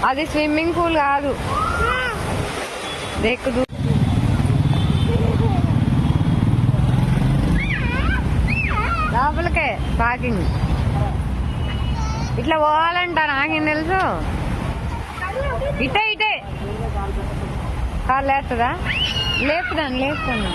అది swimming pool కాదు, దేక్కుదు. లోపలికే parking. ఇట్లా పోవాలంట, నాకేం తెలుసు. ఇటే ఇటే కారు లేస్తుందా? లేపుదాను లేపుతాను.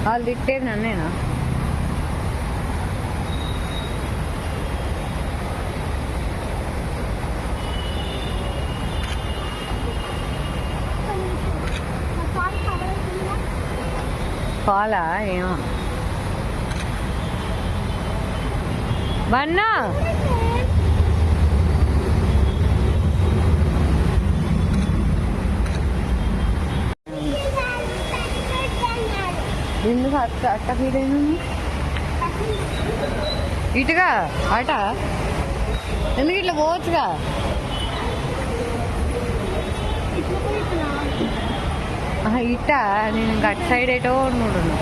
వాళ్ళు తిట్టేది నన్నేనా? పాలా ఏమో. బన్నా ఎందుకు అట్ట ఫీల్ అయింది? ఇటుగా అట ఎందుకు ఇట్లా పోవచ్చుగా? ఇట్ట నేను ఇంకా అటు సైడ్ ఏటో అనుకుంటున్నా.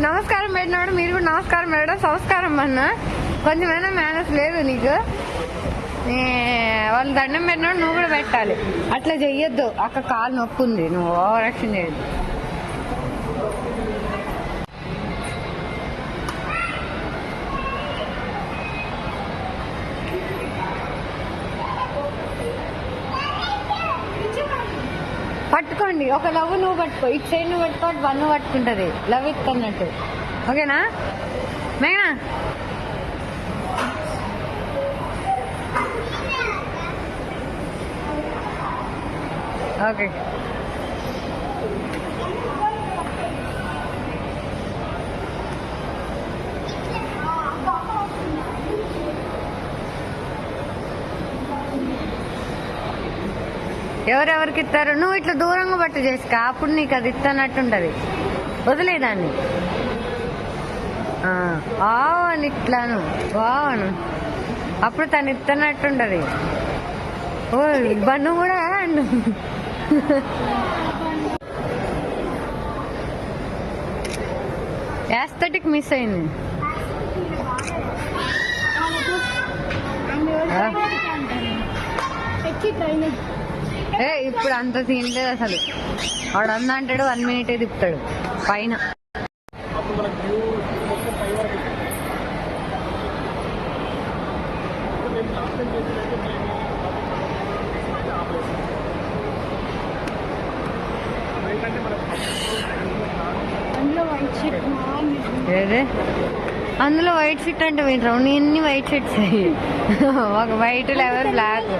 నమస్కారం పెట్టినాడు, మీరు కూడా నమస్కారం పెట్టడం సంస్కారం అన్న. కొంచెమైనా మేనస్ లేదు నీకు. వాళ్ళు దండం పెట్టినాడు, నువ్వు కూడా పెట్టాలి. అట్లా చెయ్యొద్దు, అక్క కాలు నొక్కుంది, నువ్వు ఓవర్ యాక్షన్ చేయొద్దు. పట్టుకోండి, ఒక లవ్ నువ్వు పట్టుకో, ఇటు సైడ్ నువ్వు పట్టుకో, వన్ నువ్వు పట్టుకుంటది, లవ్ ఇస్తున్నట్టు. ఓకేనా మేఘనా? ఓకే. ఎవరెవరికి ఇస్తారు? నువ్వు ఇట్లా దూరంగా పట్టు చేసుక, అప్పుడు నీకు అది ఇస్తున్నట్టుంటది. వదిలేదాన్ని అని ఇట్లాను బావను, అప్పుడు తను ఇస్తున్నట్టుంటది. ఓ బన్ను కూడా యాస్థెటిక్ మిస్ అయింది. ఇప్పుడు అంత సీన్ లేదు అసలు. వాడు అంటాడు 1 minute తిప్పుతాడు పైన. అందులో వైట్ షీట్ అంటే వింటావు, ఎన్ని వైట్ షీట్స్ అయ్యి, ఒక వైట్ లెవెల్ బ్లాక్.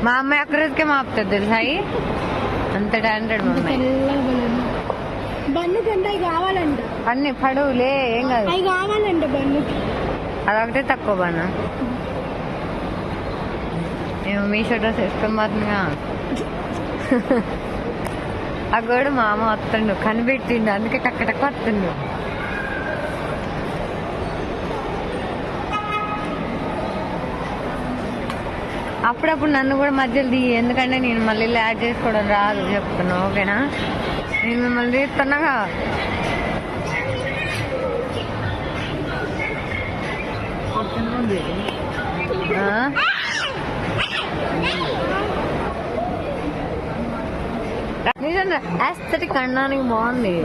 మా అమ్మాయి ఒక్క రోజుకే మాపుతుంది తెలుసా, అంత టాలెంటెడ్ మా అమ్మాయి. అన్ని పడువులే ఏం కాదు, అదొకటే తక్కువ బన్న. మేము మీషో డ్రెస్ వేసుకొని మాత్రమే. ఆ కూడా మా అమ్మ వస్తుండు, కనిపెట్టిండు, అందుకే టక్క వస్తుండు. అప్పుడప్పుడు నన్ను కూడా మధ్యలో దిగి, ఎందుకంటే నేను మళ్ళీ యాడ్ చేసుకోవడం రాదు చెప్తున్నా. ఓకేనా? నేను మిమ్మల్ని తీస్తున్నాగా. నిజంగా యాస్థెటిక్ అనడానికి బాగుంది.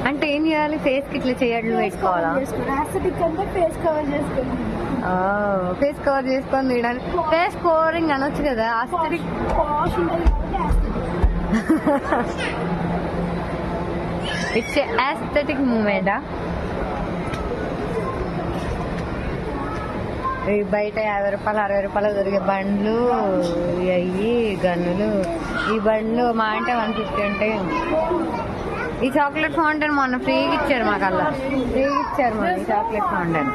అంటే ఏం చేయాలి? ఫేస్ కి ఇట్లా చేయట్లు పెట్టుకోవాలా? ఫేస్ కవర్ చేసుకొని తీయడానికి ఫేస్ కవరింగ్ అనొచ్చు కదా. యాస్థెటిక్ ఇట్స్ యాస్థెటిక్ మూమెంటా? బయట 50 రూపాయలు 60 రూపాయలు దొరికే బండ్లు అయ్యి గన్నులు. ఈ బండ్లు మా అంటే 150 ఉంటాయి. ఈ చాక్లెట్ ఫౌంటైన్ మొన్న ఫ్రీగా ఇచ్చారు మాకల్లా, ఫ్రీగా ఇచ్చారు మొన్న ఈ చాక్లెట్ ఫౌంటైన్.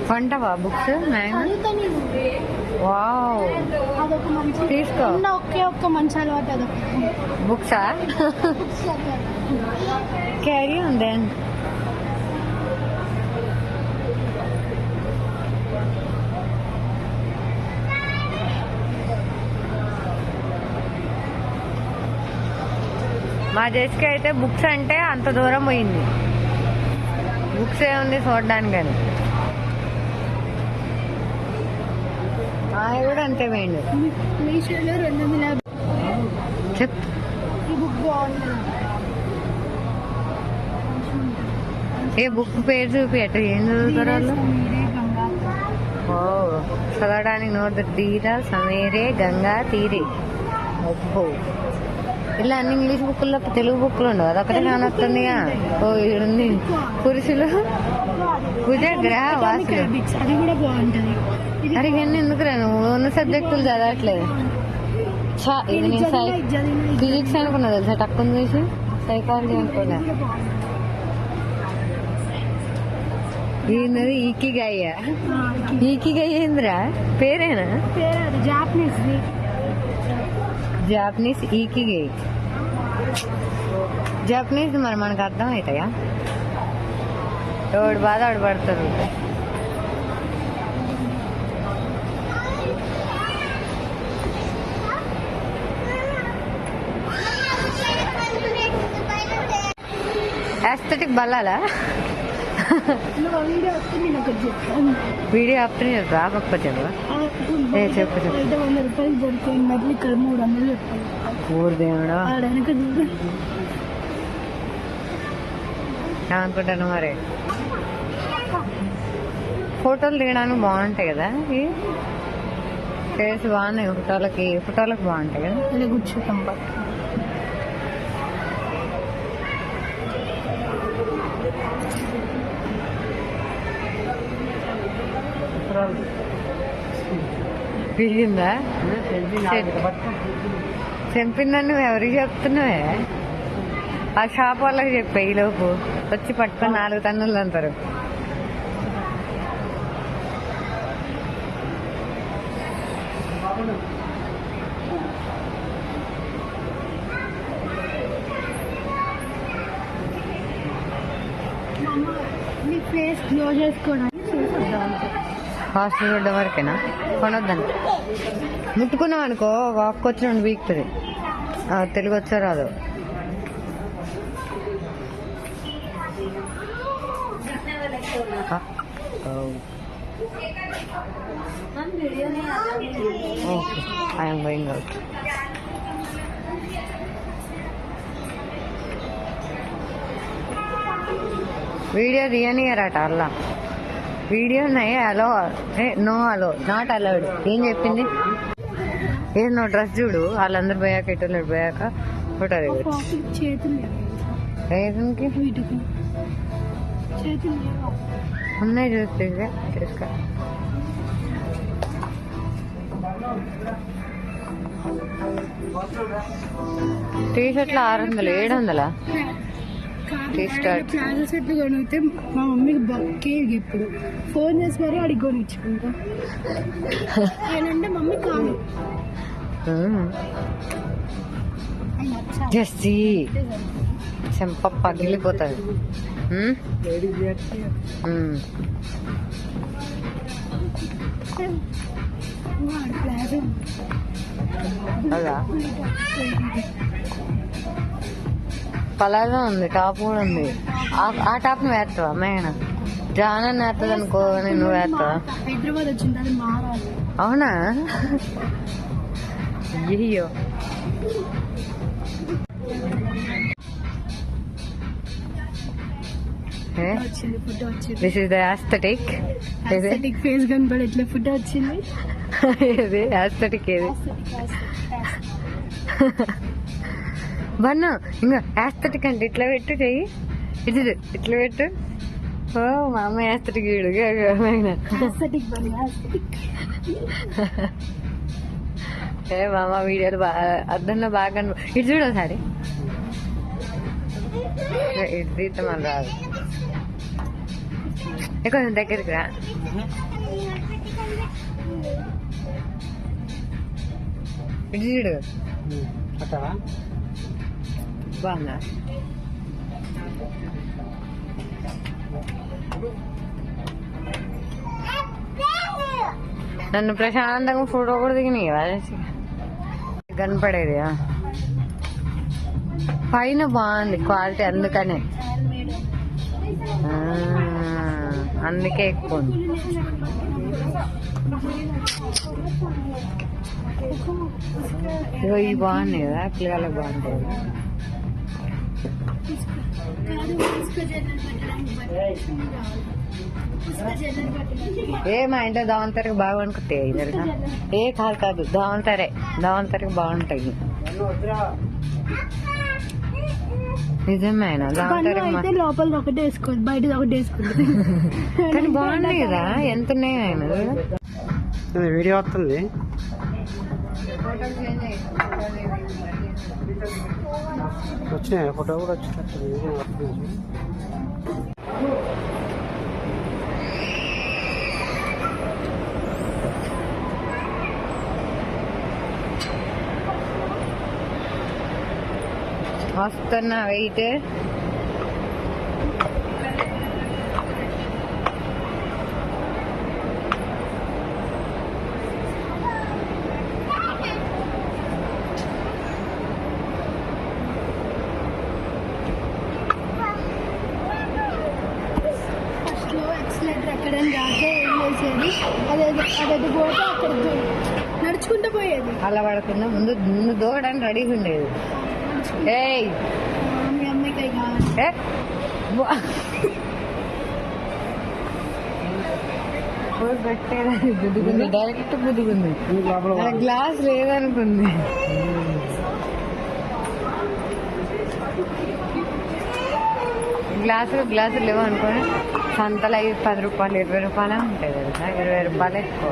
కొంటవా బుక్స్? వావ్, తీసుకో. ఒక్క మంచి అలవాటు అదొక. బుక్సా? క్యారీ ఉంది. మా జెస్కి అయితే బుక్స్ అంటే అంత దూరం పోయింది. బుక్స్ ఏముంది చూడడానికి అని. ఆయన కూడా అంతే పోయిండు. మీషోలో 250 చెప్. ఈ బుక్ బాగుంది. ఏ బుక్ పేరు చూపియట, ఏం చదువుతారు వాళ్ళు? ఓ, చదవడానికి నోట్ తీరా సమీరే గంగా తీరే. ఓహో, ఇలా అన్ని ఇంగ్లీష్ బుక్లో తెలుగు బుక్లు ఉండవు, అదొకటే కానొస్తుందిగా. ఓ ఇది పురుషులు కుజగ్రహ వాసులు. అది కూడా బాగుంటది. అరే ఇవన్నీ ఎందుకు రా, నువ్వు ఉన్న సబ్జెక్టులు చదవట్లేదు. ఇది నేను ఫిజిక్స్ అనుకున్నా తెలుసా, తక్కువ చూసి సైకాలజీ అనుకున్నా. ఏంది ఈకిగాయ? ఈకిగాయ ఏందిరా పేరేనా? జాపనీస్ ఈకిగాయ్. జాపనీస్ మరి మనకు అర్థం అవుతాయా? ఎవడు బాధ ఆడు పడతారు. ఎస్థెటిక్ బల్లాలా? వీడియో ఆపుతూనే చెప్పు, ఆపకపోతే చెప్పు చెప్పు. ఊరు దేవుడా ఏమనుకుంటాను మరి. ఫోటోలు దిగడానికి బాగుంటాయి కదా, ఫేస్ బాగున్నాయి ఫోటోలకు బాగుంటాయి కదా. ఇలా కూర్చుంటాం. పిలిగిందా? చెంపిందని నువ్వు ఎవరికి చెప్తున్నావే? ఆ షాప్ వాళ్ళకి చెప్పే, ఈలోపు వచ్చి పట్టుకొని 4 టన్నులు అంటారు. Hostel road వరకేనా? కొనొద్దని ముట్టుకున్నాం అనుకో, వాక్కొచ్చి 2 వీక్తుంది. తెలుగు వచ్చా రాదు. Okay, I'm going out. Video తీయనియరట అలా. Video allow, no allow, not allowed. ఏం చెప్పింది? ఏం నువ్వు డ్రెస్ చూడు, వాళ్ళందరూ పోయాక ఇటు పోయాక ఫోటో దిగొచ్చు. ఉన్నాయి చూస్తే తీసుకో. టీ షర్ట్లు 600, 700. ప్లాజో సెట్లు కొనితే మా మమ్మీకి బక్కే ఇప్పుడు ఫోన్ చేసి మరి అడిగి కొనిచ్చుకుంటా. ఏంటంటే మమ్మీ కాదు జస్టీ చెంప పగిలిపోతుంది. అదా పలాగా ఉంది, టాప్ కూడా ఉంది. ఆ టాప్ నువ్వు వేస్తావా? మేన జాన వేస్తుంది అనుకో, నువ్వు వేస్తావా? హైదరాబాద్ వచ్చింది మారాలి. అవునా? అయ్యో, this is the aesthetic. Face కనపడే ఎట్లా ఫోటో వచ్చింది. ఏది aesthetic? ఏది బన్నా ఇంకా aesthetic అంటే ఇట్లా పెట్టు చెయ్యి, ఇట్లా పెట్టు. ఓ మా అమ్మ వేస్తాడు గీడు aesthetic బండి, aesthetic. ఏ మా అమ్మ వీడియోలు బాగా అద్దంలో బాగా ఇటు చూడు ఒకసారి ఇటు తీస్తే మన రాదు కొంచెం దగ్గరికి రా ఇటు చూడు బాగుందా నన్ను ప్రశాంతంగా ఫోటో కూడా దిగినాయి కనపడేది పైన బాగుంది క్వాలిటీ అందుకనే అందుకే ఎక్కువ ఉంది ఇవి బాగున్నాయి కదా పిల్లలకు బాగుంటాయి ఏ మా ఇంట్లో దావంతరికి బాగుంటాయి తెలుసా ఏ కాదు కాదు దావంతరికి బాగుంటాయి నిజమేనా దావంతరికి లోపల ఒకటి వేసుకోండి బయట ఒకటి వేసుకోండి కానీ బాగున్నాయి కదా ఎంత ఉన్నాయి ఆయన వీడియో వస్తుంది వచ్చినాయి ఫోటో కూడా వచ్చినట్టు వస్తున్నా వెయిట్ అదే పోతే అక్కడ నడుచుకుంటూ పోయేది అలా పడకుండా ముందు ముందు దూకడానికి రెడీగా ఉండేది ఏయ్ మీ అమ్మాయికి పెట్టేదాన్ని గుద్దుకుంది డైరెక్ట్ గుద్దుకుంది గ్లాస్ లేదనుకుంది గ్లాసులు లేవు అనుకోని సంతలో 10 రూపాయలు 20 రూపాయలే ఉంటాయి తెలుసా 20 రూపాయలు ఎక్కువ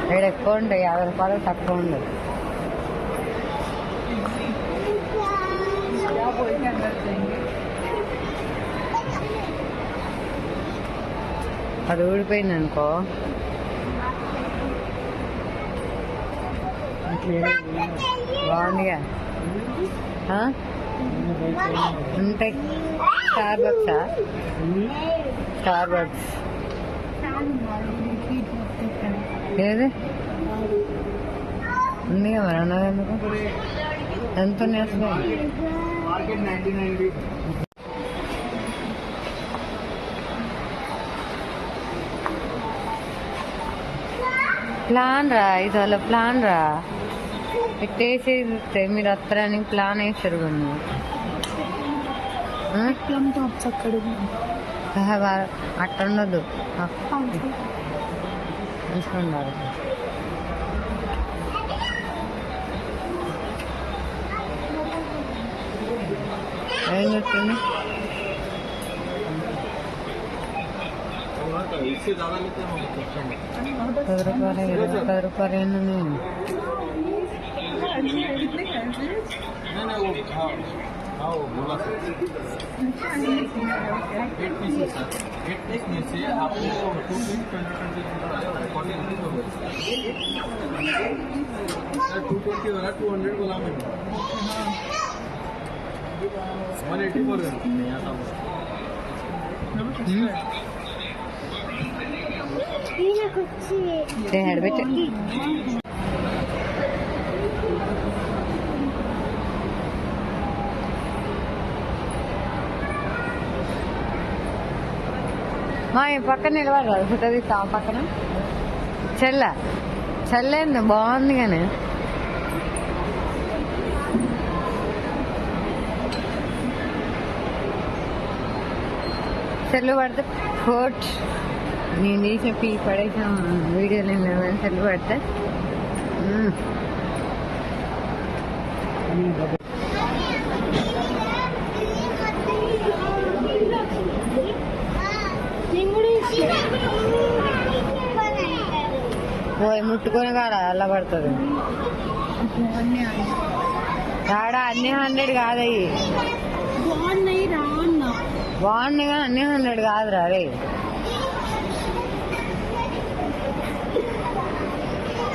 ఇక్కడ ఎక్కువ ఉంటాయి 50 రూపాయలు తక్కువ ఉండదు అది ఊడిపోయింది అనుకో బాగుందిగా ఉంటాయి స్టార్ బక్స్ ఏది ఉందిగా మరి ఉన్నది ఎందుకు ఎంత ఉన్నాయి ప్లాన్ రా ఇది వాళ్ళ ప్లాన్ రా పెట్టేసి మీరు వస్తారని ప్లాన్ వేసారు అట్ట ఉండదు తీసుకున్నారు ఏం చెప్తుంది ₹10 హెడ్బెట్ మా పక్కన నిలబడరాదు ఫోటో తీస్తా పక్కన చెల్లేంది బాగుంది కానీ చెల్లు పడితే ఫోట్ నేను తీసిన పడేసిన వీడియోలు చెల్లు పడితే పోయి ముట్టుకొని కాడ అలా పడుతుంది ఆడ అన్ని 100 కాదయ్యి బాగున్నాయి రా అన్న. బాగున్నాయి కానీ అన్ని 100 కాదురా రే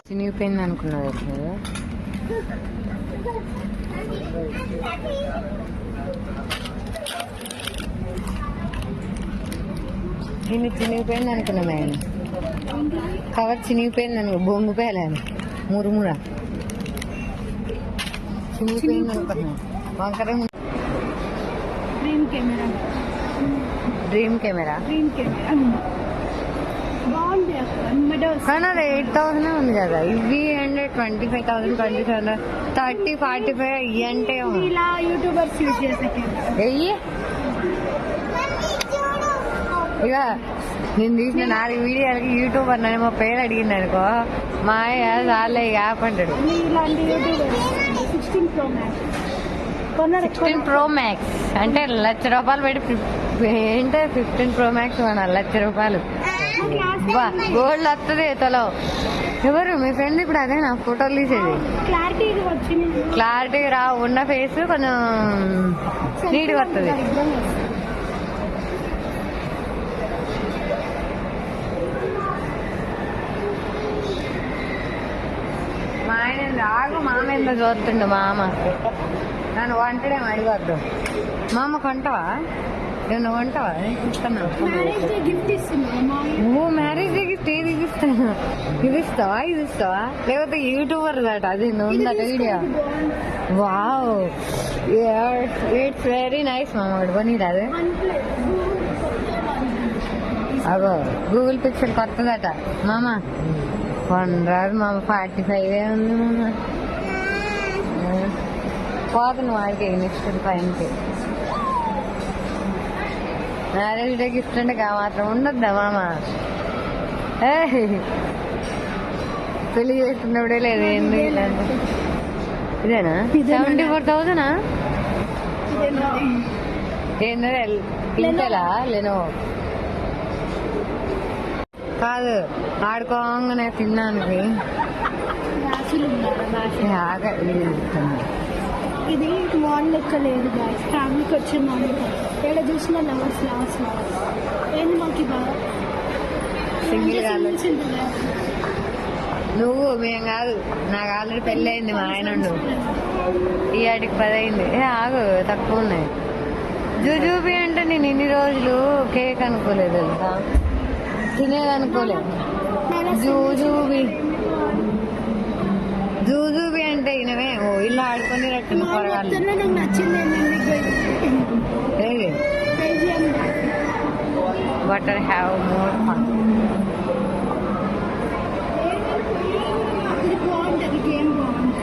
చినిగిపోయింది అనుకున్నది అసలు దీన్ని చినిగిపోయింది అనుకున్నా మేము కవర్ చినిగిపోయింది అనుకో బొంగిపోయాలని మురుముర చినిగిపోయింది అనుకున్నా వంకర డ్రీమ్ కెమెరా డ్రీమ్ కెమెరా బాగుంది అక్కడ. కానీ అది 8,000 ఉంది కదా ఇవి అంటే 25,000 27,000 30 45 ఇవి అంటే ఇలా యూట్యూబర్స్ యూజ్ చేసే కెమెరా. వెయ్యి ఇక నేను తీసిన 4 వీడియోలకి యూట్యూబర్ నన్ను మా పేరు అడిగింది అనుకో మా అయ్య చాలే ఇక యాప్ అంటాడు. ఇలాంటి యూట్యూబర్ 16 Pro Max కొన్నారు. 16 Pro Max అంటే ₹1,00,000 పెట్టి ఏంటే 15 Pro Max ₹1,00,000 గోల్డ్ వస్తుంది తలో. ఎవరు మీ ఫ్రెండ్ ఇప్పుడు అదే నా ఫోటోలు తీసేది క్లారిటీ వచ్చింది. క్లారిటీ రా ఉన్న ఫేస్ కొంచెం నీట్గా వస్తుంది. మా ఆయన రాగు మామ ఎంత చూస్తుండు మామ నన్ను వంటడేమో అడిగొద్దు. మామ కొంటావా ఏమన్నా కొంటావా ఇస్తున్నాను. మ్యారేజ్ డే గిఫ్ట్ ఇస్తున్నా. నువ్వు మ్యారేజ్ డే గిఫ్ట్ ఏది ఇస్తాను ఇది ఇస్తావా లేకపోతే యూట్యూబర్ దట అది ఉందట video. Wow it's very nice మామ కొనిరా అది అగో గూగుల్ పిక్చర్ కొత్తదట మామ కొనరాదు మామ 45 ఉంది మామ పోతుంది వాడికి నెక్స్ట్ 5కి మ్యారేజ్ డే గిఫ్ట్ అంటే గా మాత్రం ఉండద్దా మామ. పెళ్లి చేసుకున్నప్పుడే లేదు ఏంది ఇలాంటి ఇదేనా 74,000 ఏంటో ఇంతేలా లేనో కాదు ఆడుకోగానే తిన్నానికి ఇది మాల్ లెక్క లేదు గాయస్. ఫ్యామిలీకి వచ్చే మాల్ ఎక్కడ చూసిన లవర్స్ లవర్స్ ఏంది మాకు బాగా సింగిల్ కాదు నువ్వు మేం కాదు నాకు ఆల్రెడీ పెళ్ళి అయింది మా ఆయన ఈ ఆటికి 10 అయింది. ఆగు తక్కువ ఉన్నాయి. జుజూబీ అంటే నేను ఇన్ని రోజులు కేక్ అనుకోలేదు తెలుసా తినేది అనుకోలేదు. జూజూబీ అంటే ఇనవే ఓ ఇల్లు ఆడుకొని రట్టిన పొరగాలి నాకు నచ్చింది ఏది బటర్ హ్యావ్ మోర్ ఫన్. ఇది బాగుంటుంది గేమ్ బాగుంటుంది.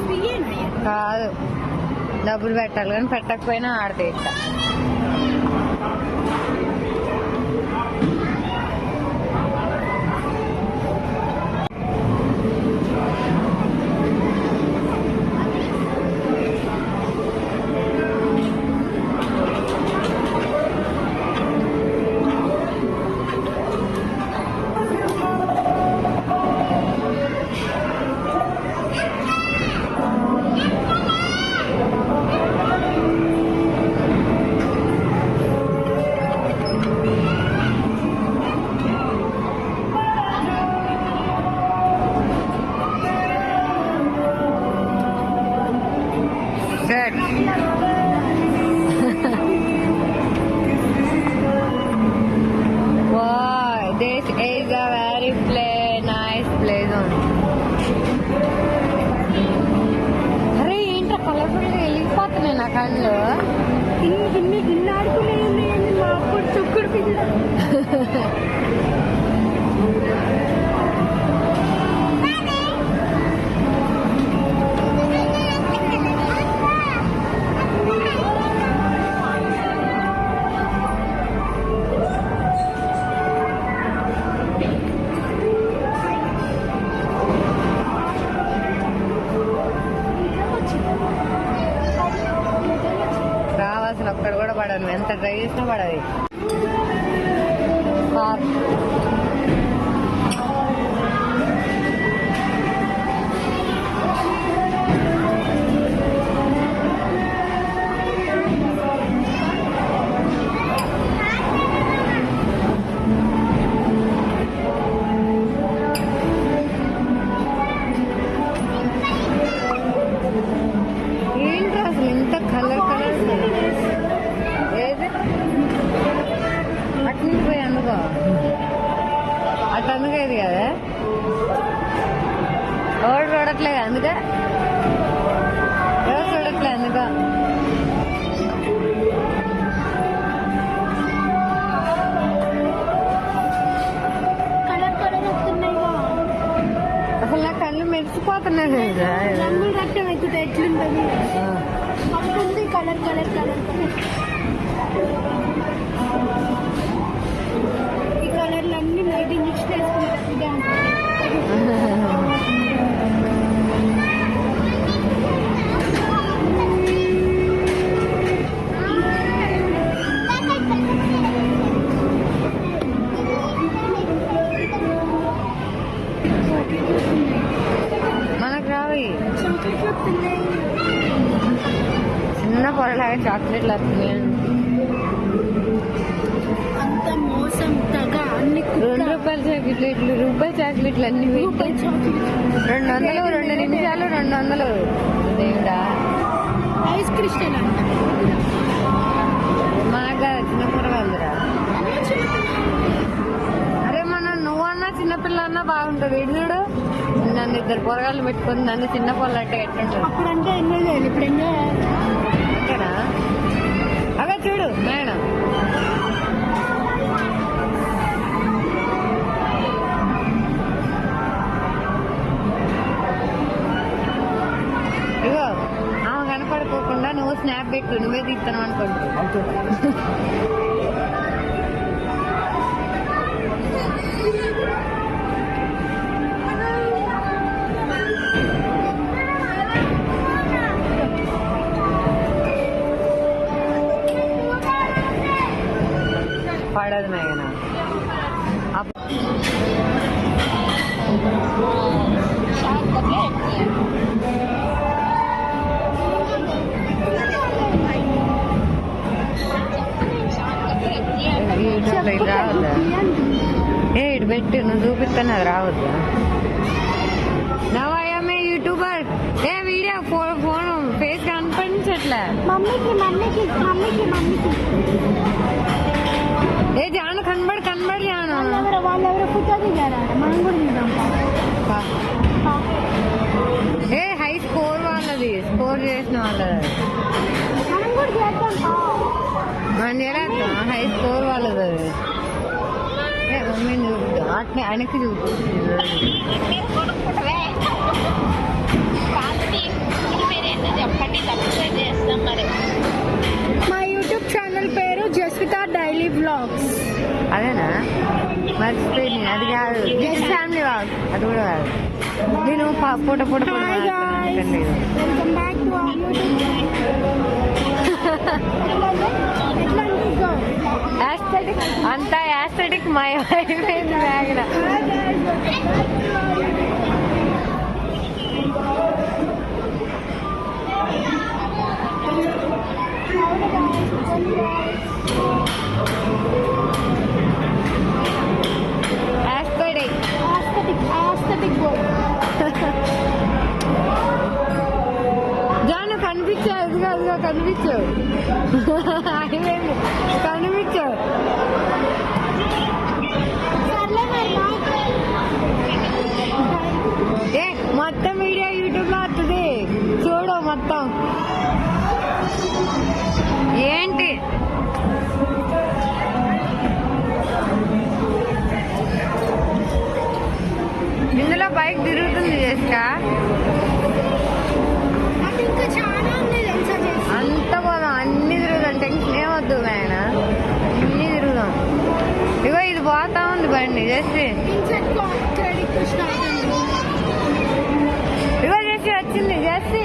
ఫ్రీయేనా కాదు డబ్బులు పెట్టాలి కానీ పెట్టకపోయినా ఆడితే ఇట్లా good. Wow, this is a very nice place only. అరే ఏంటో కలర్ఫుల్ వెళ్ళిపోతున్నాయి నా కళ్ళు. ఇన్ని ఆడుకునే మాకు చుక్కుడు పిల్ల రావా అసలు ఒక్కడ కూడా పడదు, ఎంత ట్రై చేసినా పడదు. పార్క్ ఏంటి అసలు ఇంత కలర్ కలర్ ఏది అటు నుంచి పోయి అందుకో అటు అందుకే ఇది కదా ఎవరు చూడట్లేదు అందుకే ఎవరు చూడట్లేదు అందుకో కలర్ కలర్ వస్తున్నాయి అసలు నా కళ్ళు మెరిసిపోతున్నాయి రంగులు రక్తం ఎక్కువ ఎట్లుంటది ఉంటుంది కలర్ కలర్ కలర్ ఈ కలర్లు అన్ని నైట్ మిక్స్ చేసుకుంటారు. మనకు రావి చాక్లెట్లు వస్తున్నాయి. చిన్న పొరలాగా చాక్లెట్లు వస్తున్నాయి. అంత మోసం తగ అన్ని ₹2 చాక్లెట్లు రూపాయి చాక్లెట్లు అన్ని పెట్టి 200 2 నిమిషాలు 200 దేవుడా. ఐస్ క్రిస్టల్ అంట మాగా చిన్న పొరగాలురా. అరే మన నువ్వన్నా చిన్నపిల్ల అన్నా బాగుంటుంది. ఇటు చూడు నన్ను 2 పొరగాళ్ళు పెట్టుకొని నన్ను చిన్న పొరలు అంటే ఎట్లుంటుంది. అప్పుడంటే ఎంజాయ్ చేయాలి, ఇప్పుడు ఎంజాయ్ ఓకేనా? అవే చూడు మేడం ఇగో ఆమె కనపడుకోకుండా నువ్వు స్నాప్ పెట్టు, నువ్వే తీస్తాను అనుకుంటా. పడదు మేఘన. రావద్దా? ఇటు పెట్టి నువ్వు చూపిస్తాను, అది రావద్దా? నవాయమే యూట్యూబర్ ఏ వీడియో ఫోన్ ఫేస్ కనిపించట్లే. మమ్మీకి మమ్మీకి మమ్మీకి మమ్మీకి ఏ జాను కనబడి జాను. వాళ్ళెవరో ఫోటో దిగారా, మనం కూడా దిగాం. ఏ హై స్కోర్ వాళ్ళది, స్కోర్ చేసిన వాళ్ళది. మనం కూడా చేద్దాం. మనం చేద్దాం, హై స్కోర్ వాళ్ళది అది. ఏ మమ్మీని చూపుతా అట్నే ఆయనకి చూపుతుంది. మా యూట్యూబ్ ఛానల్ పేరు జస్విత డైలీ వ్లాగ్స్. అదేనా? మర్చిపోయింది, అది కాదు. ఫ్యామిలీ వ్లాగ్ అది కూడా కాదు. నేను పూట పూట hi guys, welcome back to our aesthetic అంతా యాస్థెటిక్ అయిపోయింది బ్యాగ్. జాను కనిపించావు, అదిగా అదిగా కనిపించావు, అయిపోయింది కనిపించావు. ఏ మొత్తం వీడియో యూట్యూబ్ లో వస్తుంది చూడు మొత్తం. ఏంటి ఇందులో బైక్ తిరుగుతుంది చేస్తా అంత పోదాం, అన్ని తిరుగుదాం, టెన్షన్ ఏమొద్దు ఆయన, అన్ని తిరుగుదాం. ఇగో ఇది పోతా ఉంది బండి చేసి. ఇగో చేసి వచ్చింది చేసి.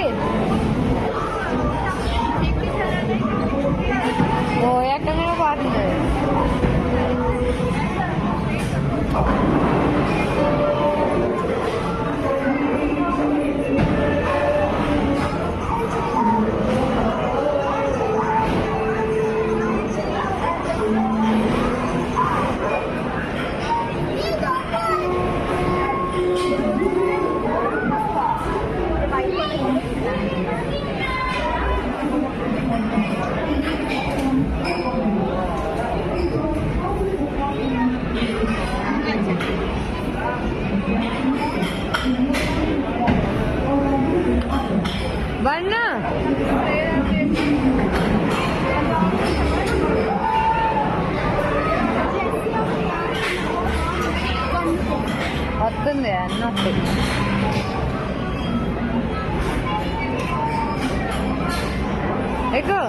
మస్తు. ఎక్కువ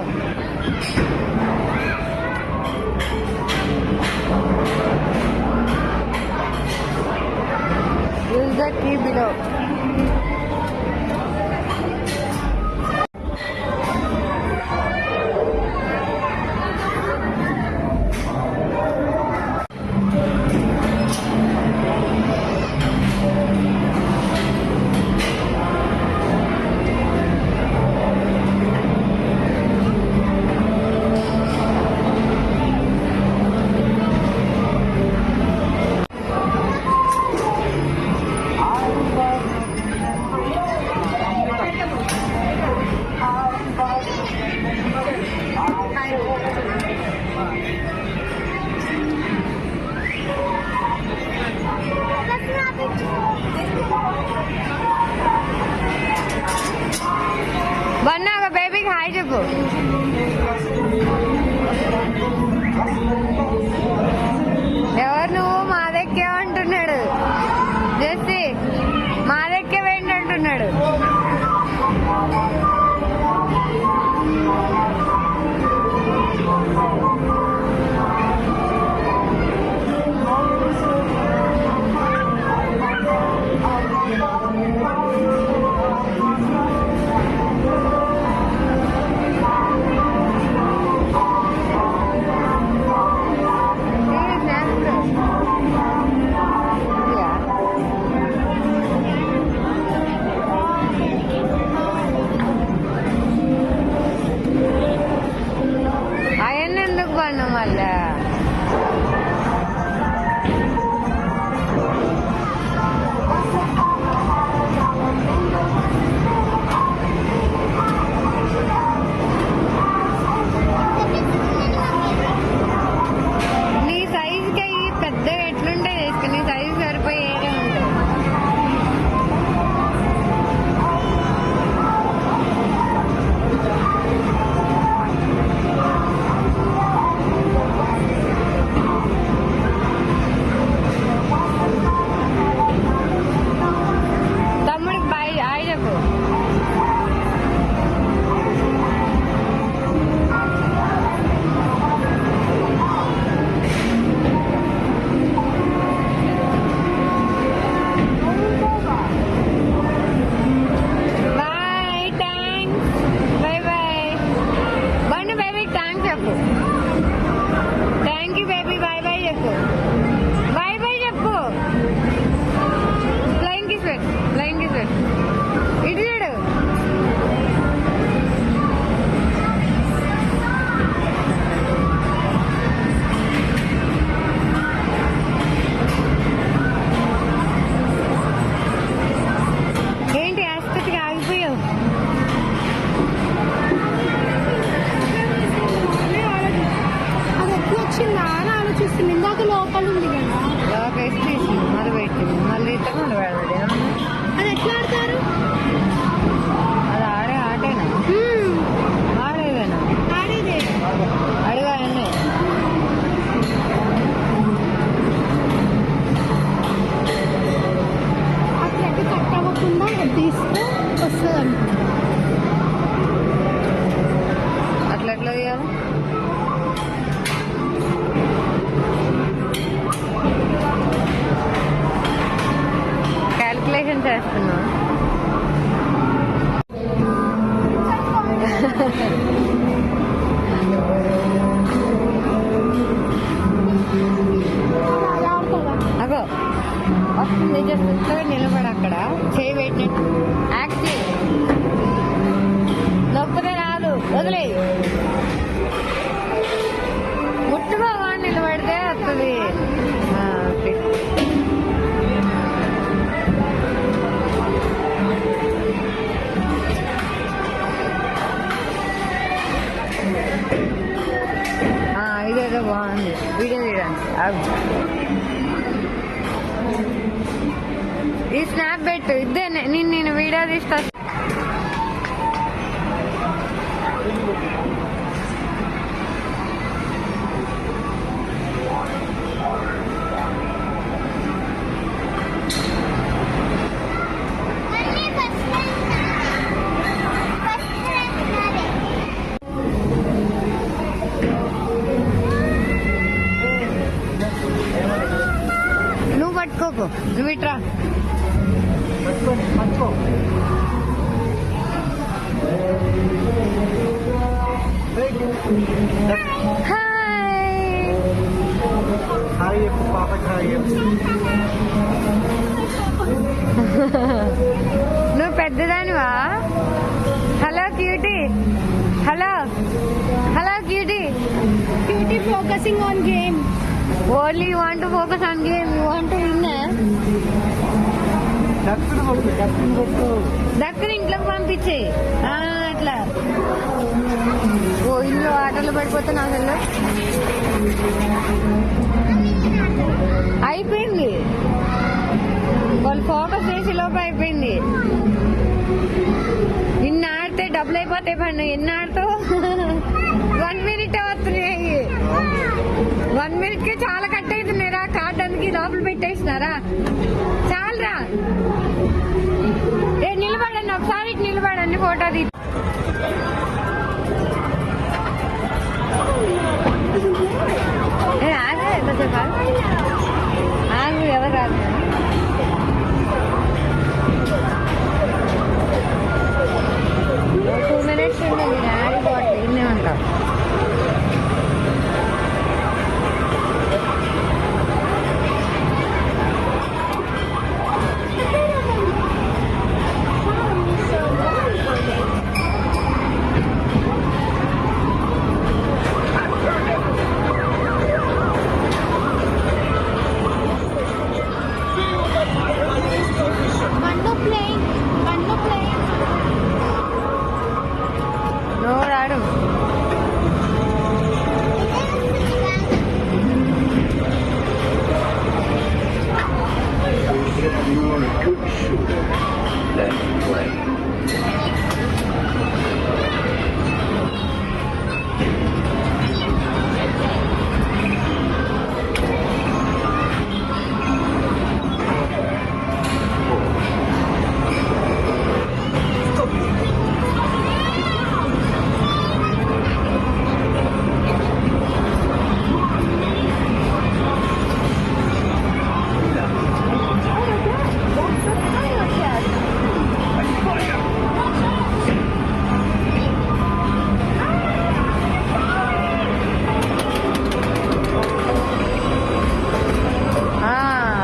use the key below. బన్నాక బేబీకి హాయ్ చెప్పు. ఎవరు నువ్వు మాదెక్కేవంటున్నాడు. జెస్సీ మాదెక్కేవేంటి అంటున్నాడు. అవన్నీ ఎందుకు పన్ను మళ్ళా? నీ సైజుకి అవి పెద్దగా ఎట్లుంటాయి చేసుకుని, నీ సైజు సరిపోయి ఏడే ఉంటాయి. తమ్ముడికి బాయ్ హాయ్ చెప్పు. Bye thanks bye bye. బండి బేబీకి థ్యాంక్స్ చెప్పు. Thank you baby. Bye bye చెప్పు. బాయ్ బాయ్ చెప్పు. ఫ్లయింగ్ కిస్ పెట్టు. ఫ్లయింగ్ కిస్ పెట్టు. ఇటు చూడు. ఏంటి ఆస్పత్రికి ఆగిపోయావు? అది ఎప్పుడు వచ్చిందా అని ఆలోచిస్తుంది. ఇందాక లోపల ఉంది కదా. లోకేసి తీసింది, మళ్ళీ పెట్టింది, మళ్ళీ ఇట్లా మళ్ళీ పెడతాడు. అది ఎట్లా ఆడతారు? అది ఆడే ఆటేనా? ఆడేదేనా? ఆడేదే. అడిగా అన్నీ. ఆ థ్రెడ్ కట్ అవ్వకుండా తీస్తే వస్తుంది అనుకుంటా. అట్లా ఎట్లా తీయాలి? క్యాల్కులేషన్ చేస్తున్నా. అలా ఆడుతుందా? అగో వస్తుంది. జస్ట్ నిలబడి అక్కడ చేయి పెట్టినట్టు యాక్ట్ చేయి. నొప్పదే రాదు, వదిలే. ముట్టుకోగా నిలబడితే వస్తుంది. ఓకే. ఇదేదో బాగుంది. వీడియో తీయడానికి ఈ స్నాప్ పెట్టు. ఇదే నేను వీడియో తీస్తా. పట్టుకో నువ్వు ఇట్రా. పట్టుకో హాయ్. హాయ్ చెప్పు పాపకి హాయ్ చెప్పు. నువ్వు పెద్దదానివా? Hello cutie. Hello hello cutie. Cutie focusing on game. Only you want to focus on game, you want to win. డక్కుడు కొట్టు దక్కని ఇంట్లోకి పంపించే అట్లా. ఓ ఇంట్లో ఆటలు పడిపోతున్నా అసలు. అయిపోయింది, వాళ్ళు ఫోకస్ చేసి లోపు అయిపోయింది. ఇన్ని ఆడితే డబ్బులు అయిపోతాయి. పండు ఎన్ని ఆడుతావు? 1 minute వస్తున్నాయి. 1 minute కి చాలా కట్ అవుతున్నాయిరా. కార్డు అందుకే లోపల పెట్టేసినారా. చాలరా. ఏ నిలబడండి ఒకసారి, ఇటు నిలబడండి ఫోటో తీ. ఏ ఆగు, ఎంతసేపు ఆగు, ఎవరు రాదు. టూ మినిట్స్ ఉంది, నేను ఆడిపోవట్లేదు, ఇన్నే ఉంటాం. Bando playing. నోరాడు.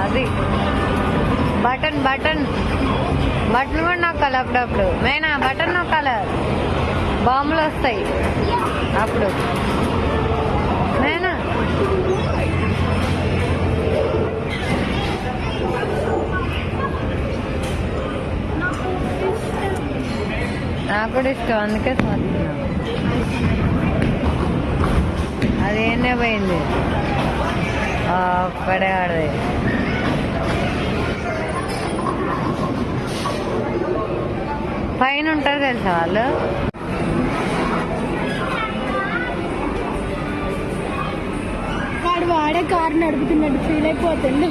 అది బటన్ బటన్ బటన్ కూడా నొక్కాలి అప్పుడప్పుడు. మేనా బటన్ నొక్కాలి, బాంబులు వస్తాయి అప్పుడు. మేనా నాకు కూడా ఇష్టం, అందుకే చూస్తున్నాను. అదేనే పోయింది ఒక్కడే ఆడది. పైన ఉంటారు తెలుసా వాళ్ళు. వాడే కారు నడుపుతున్నట్టు ఫీల్ అయిపోతుంది.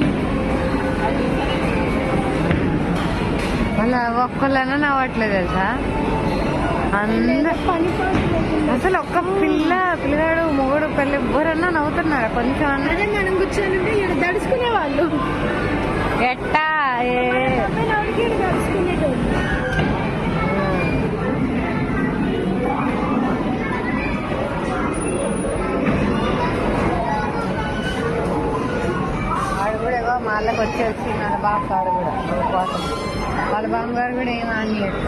మళ్ళీ ఒక్కళ్ళైనా నవ్వట్లేదు తెలుసా. అందరూ పని అసలు ఒక్క పిల్లగాడు మొగుడు పిల్ల ఎవ్వరన్నా నవ్వుతున్నారా కొంచెం అన్న? అదే మనం కూర్చొని ఇక్కడ దడుచుకునే వాళ్ళు. ఎట్టా దడుచుకునేటోళ్ళు. వాడు కూడా ఏవో మాళ్ళకి వచ్చి వచ్చినాడు బాబు కాడు కూడా కోసం. వాళ్ళ బామ్మగారు కూడా ఏం ఆనలేదు.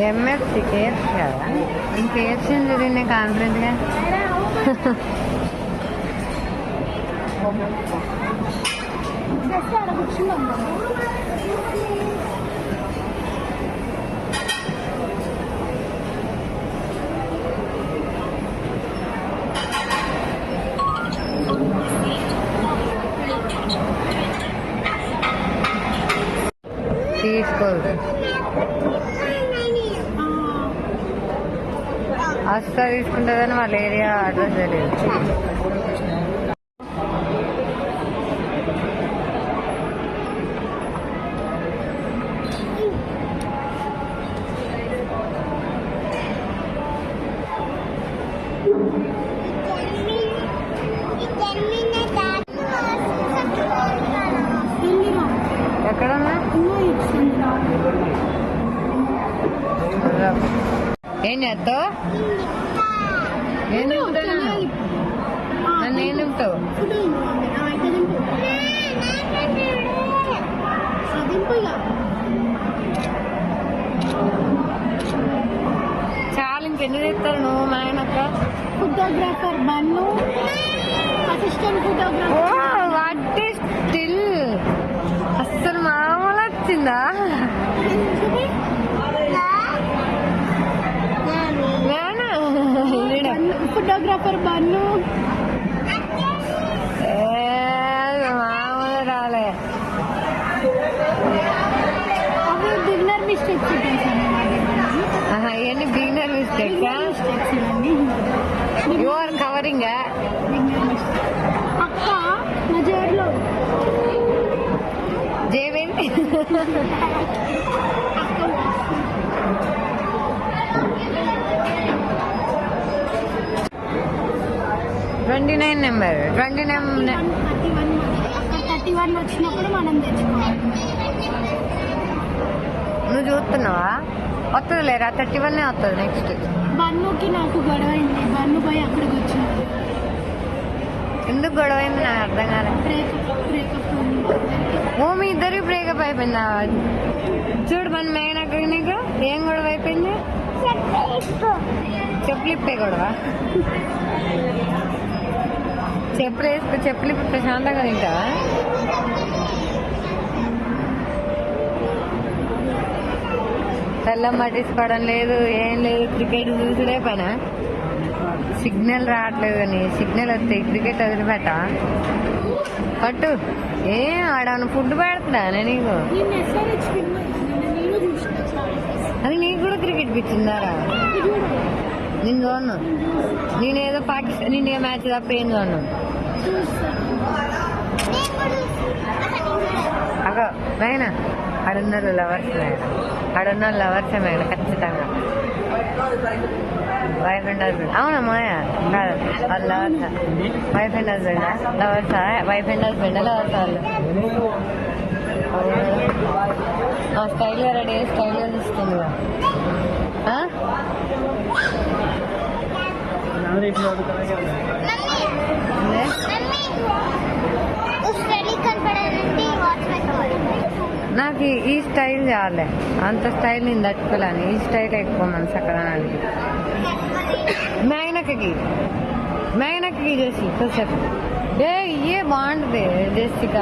ఎంఎఫ్సి కేఎఫ్సి కదా కేఎఫ్సి తిరిగిన కాన్ఫిడెంట్గా ఆడ కూర్చున్నాం తీసుకోదు అస్సలు తీసుకుంటుందని వాళ్ళ ఏరియా అడ్రస్ తెలియదు ఎక్కడన్నా ఏం చేస్తావు ఏం తింటావు నన్ను ఏం తింటావు చాలా ఇంకెన్ని తెస్తారు నువ్వు మా ఆయనక్క ఫోటోగ్రాఫర్ బన్ను assistant photographer what is still అస్సలు మామూలు వచ్చిందా ఫోటోగ్రాఫర్ బన్ను మామూలు రాలే అవి బిగినర్ మిస్టేక్స్ ఇవన్నీ beginner mistakes you are covering అక్క నా జేబులో జేబేంటి 29 నెంబర్ 31 వచ్చినప్పుడు మనం తెచ్చుకోవాలి నువ్వు చూస్తున్నావా వస్తుంది లేరా 31 వస్తుంది నెక్స్ట్ బన్నుకి నాకు గొడవ అయింది బన్ను పోయి అక్కడికి వచ్చింది ఎందుకు గొడవ అయింది నాకు అర్థం కాలే బ్రేకప్ ఓ మీ ఇద్దరికి బ్రేకప్ అయిపోయిందా చూడు మన మేనక్క నీకు ఏం గొడవ అయిపోయింది చెప్పులు ఇప్పే గొడవ చెప్పులు వేసుకో చెప్పులు ఇప్పుడు ప్రశాంతంగా తింటావా తెల్లం పట్టించుకోవడం లేదు ఏం లేదు క్రికెట్ చూసుడే పైన సిగ్నల్ రావట్లేదు కానీ సిగ్నల్ వస్తే క్రికెట్ వదిలిపెట్ట పట్టు ఏం ఆడను ఫుడ్ పెడుతున్నా నీకు అది నీకు కూడా క్రికెట్ పిచ్చిందారా నేను చూడను నేనేదో పాకిస్తాన్ ఇండియా మ్యాచ్ తప్ప ఏం చూడను అగో మేన ఆడున్నారు లవర్స్ మేడ ఆడున్న లవర్స్ మేడ ఖచ్చితంగా వైఫ్ అండ్ హస్బెండ్ అవునా మాయా కాదు వాళ్ళు lovers wife and husband lovers wife and husband lovers వాళ్ళు స్టైల్గా రెడీ అయ్యి స్టైల్గా చూస్తుంది నాకు ఈ స్టైల్ చాలే అంత స్టైల్ నేను తట్టుకోలేను ఈ స్టైల్ ఎక్కువ మనసు అక్కడానికి మేనక్కకి చేసి కొంచెం ఇయే బాగుంటుంది జెసిక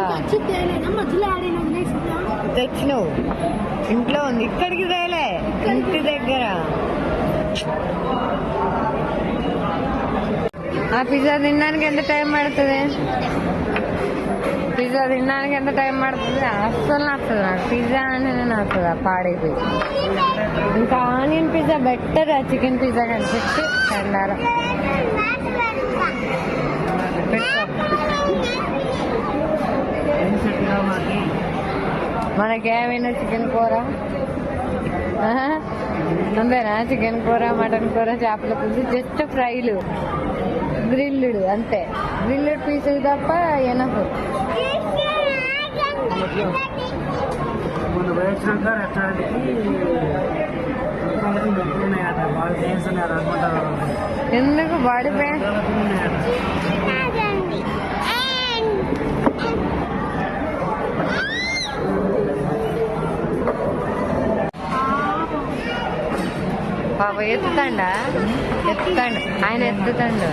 తెచ్చినవు ఇంట్లో ఉంది ఇక్కడికి తేలే ఇంటి దగ్గర ఆ పిజ్జా తినడానికి ఎంత టైం పడుతుంది పిజ్జా తినడానికి ఎంత టైం పడుతుంది అస్సలు నచ్చదు నాకు పిజ్జా అంటే నచ్చదు పాడైపోయి ఇంకా onion pizza better chicken pizza కనిపించి చండారం మనకేమైనా చికెన్ కూర అంతేనా చికెన్ కూర మటన్ కూర చేపల పులుసు జస్ట్ ఫ్రైలు గ్రిల్డ్ అంతే గ్రిల్డ్ పీసెస్ తప్ప ఎనఫ్ ఎందుకు బాడీ పెయిన్ పాప ఎత్తుతాండా ఎత్తుతాండు ఆయన ఎత్తుతాండు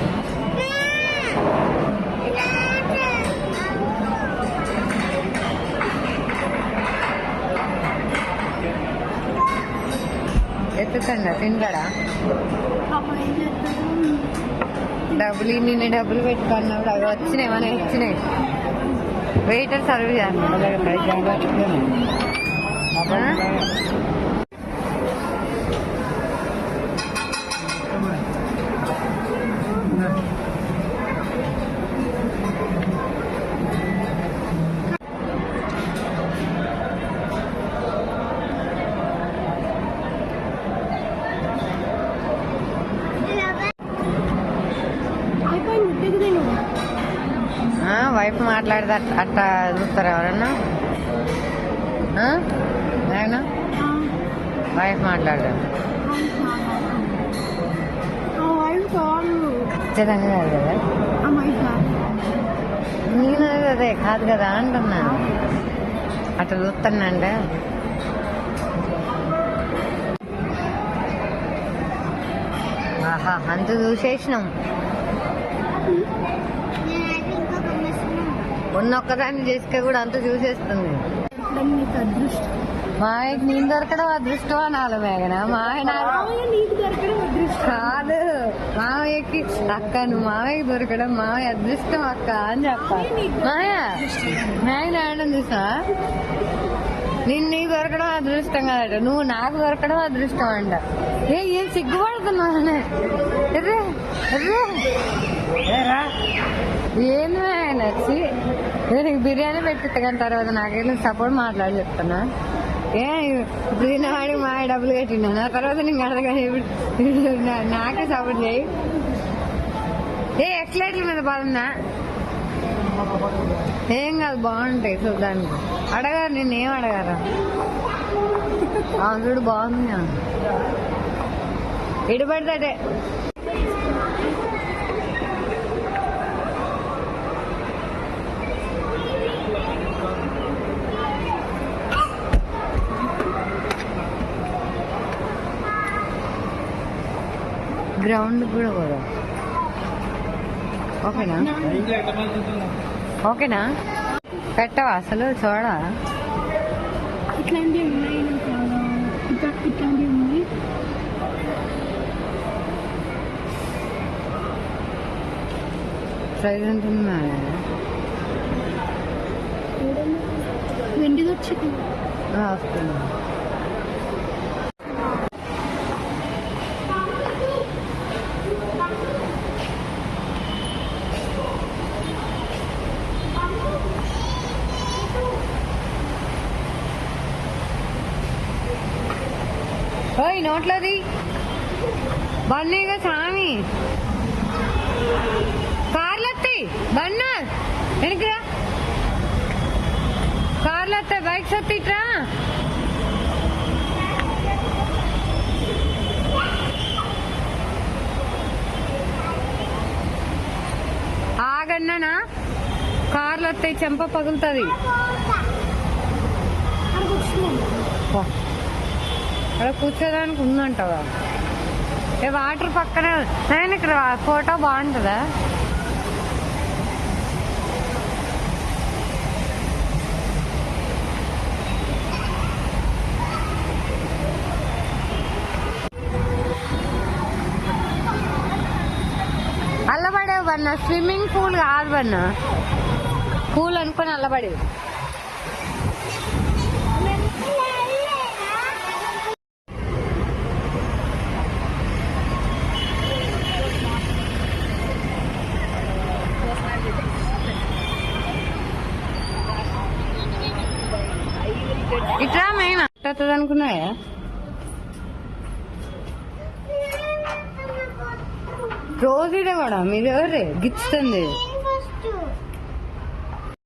ఎత్తుతాండా తింటాడా డబ్బులు నిన్న డబ్బులు పెట్టుకున్నప్పుడు అవి వచ్చినాయి మన వచ్చినాయి వెయిటర్ సర్వీస్ వైఫ్ మాట్లాడితే అట్లా చూస్తారు ఎవరన్నా ఆయన వైఫ్ మాట్లాడదాం ఖచ్చితంగా కాదు కదా నేను అదే కాదు కదా అంటున్నా అట్లా చూస్తానంటే ఆహా అంత చూసేసినాం ఉన్నొక్కదాన్ని చేస్తే కూడా అంత చూసేస్తుంది మాయకి నేను దొరకడం అదృష్టం అనాలి మేఘన మాయ కాదు మావయ్యకి అక్క నువ్వు మావయ్యకి దొరకడం మావయ్య అదృష్టం అక్క అని చెప్పాలి మాయ మేఘన ఆడడం చూసా నేను నీకు దొరకడం అదృష్టం కదట నువ్వు నాకు దొరకడం అదృష్టం అంట ఏం సిగ్గుపడుతున్నావు ఎర్రే ఎర్రే ఏరా ఏంది నచ్చి నీకు బిర్యానీ పెట్టిస్తా కానీ తర్వాత నాకేదో సపోర్ట్ మాట్లాడి చెప్తున్నా ఇప్పుడు తిన్నవాడికి మా డబ్బులు కట్టినా నా తర్వాత నీకు అడగని నాకే సపోర్ట్ చేయి ఎక్స్లైట్ల మీద బాగుందా ఏం కాదు బాగుంటాయి చూడ్డానికి అడగారు నేనేం అడగారా చూడు బాగుంది ఇడబడితే గ్రౌండ్ కూడా పోదాం ఓకేనా ఓకేనా పెట్టవా అసలు చూడ ఇట్లాంటివి ఉన్నాయి ఇట్లాంటివి ఉన్నాయి ప్రైజ్ ఎంత ఉంది వెండిది వచ్చింది వస్తుంది ఓయ్ నోట్లోది బండిగా సామి కార్లు వస్తాయి బండి వెనకరా కార్లు వస్తాయి బైక్స్ వస్తాయి ఇట్రా ఆగన్నానా కార్లు వస్తాయి చెంప పగులుతుంది అక్కడ కూర్చోడానికి ఉందంటవా వాటర్ పక్కన నేను ఇక్కడ ఫోటో బాగుంటుందా అల్లబడేవు బన్న స్విమ్మింగ్ పూల్ కాదు బన్న పూల్ అనుకొని అల్లబడేవి ఇట్లా మెయిన్ అట్టవుతుంది అనుకున్నాయా రోజు ఇదే కూడా మీది ఎవరే గిచ్చుతుంది